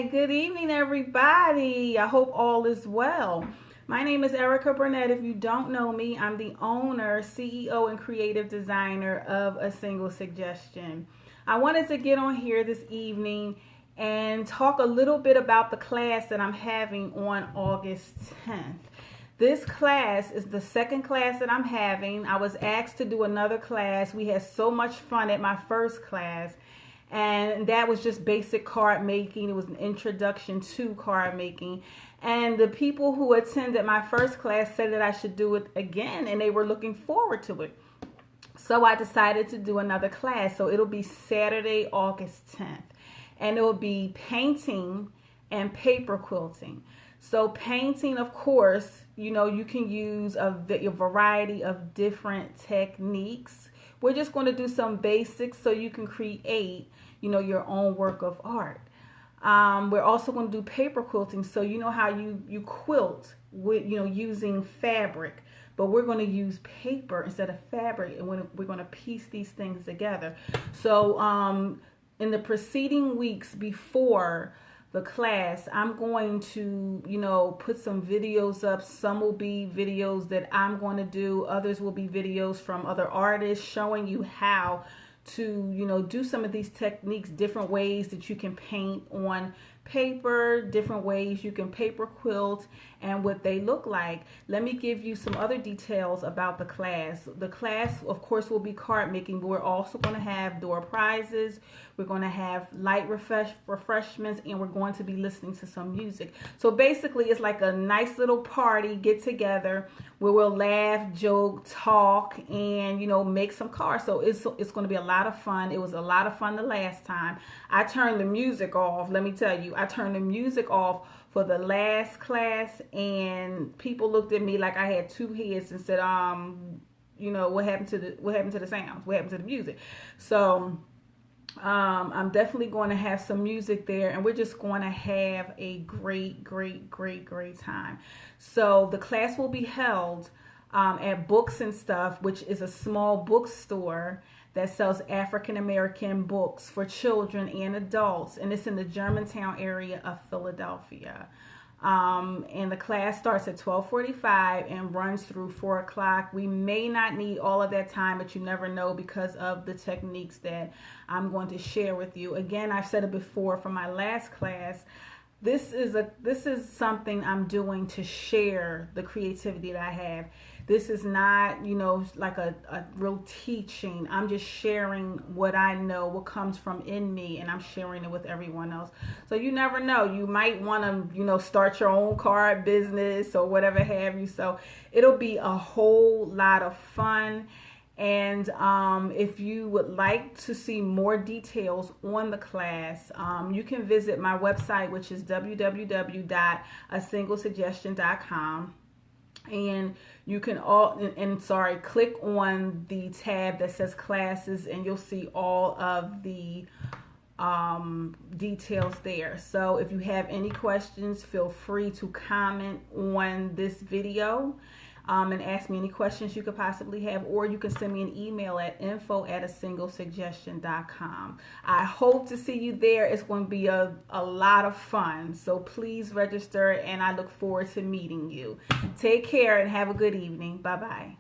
Good evening, everybody. I hope all is well. My name is Erica Burnett. If you don't know me, I'm the owner, CEO, and creative designer of A Single Suggestion. I wanted to get on here this evening and talk a little bit about the class that I'm having on August 10th. This class is the second class that I'm having. I was asked to do another class. We had so much fun at my first class, and that was just basic card making. It was an introduction to card making. And the people who attended my first class said that I should do it again, and they were looking forward to it. So I decided to do another class. So it'll be Saturday, August 10th. And it will be painting and paper quilting. So painting, of course, you can use a variety of different techniques. We're just going to do some basics so you can create, your own work of art. We're also going to do paper quilting. So you know how you quilt with, using fabric, but we're going to use paper instead of fabric, and we're going to piece these things together. So in the preceding weeks before the class, I'm going to, put some videos up. Some will be videos that I'm going to do. Others will be videos from other artists showing you how to, do some of these techniques, different ways that you can paint on paper, different ways you can paper quilt, and what they look like. Let me give you some other details about the class. The class, of course, will be card making, but we're also going to have door prizes. We're going to have light refreshments, and we're going to be listening to some music. So basically, it's like a nice little party, get together, where we'll laugh, joke, talk, and, make some cards. So it's going to be a lot of fun. It was a lot of fun the last time. I turned the music off. Let me tell you, I turned the music off for the last class, and people looked at me like I had two heads and said, what happened to the sounds? What happened to the music? So I'm definitely going to have some music there, and we're just going to have a great time. So the class will be held at Books and Stuff, which is a small bookstore that sells African American books for children and adults, and it's in the Germantown area of Philadelphia. And the class starts at 12:45 and runs through 4 o'clock. We may not need all of that time, but you never know because of the techniques that I'm going to share with you. Again, I've said it before from my last class. This is something I'm doing to share the creativity that I have. This is not, like a real teaching. I'm just sharing what I know, what comes from in me, and I'm sharing it with everyone else. So you never know. You might want to, start your own card business or whatever have you. So it'll be a whole lot of fun. And if you would like to see more details on the class, you can visit my website, which is www.asinglesuggestion.com. And you can click on the tab that says classes, and you'll see all of the details there. So if you have any questions, feel free to comment on this video and ask me any questions you could possibly have, or you can send me an email at info@asinglesuggestion.com. I hope to see you there. It's going to be a lot of fun. So please register, and I look forward to meeting you. Take care and have a good evening. Bye-bye.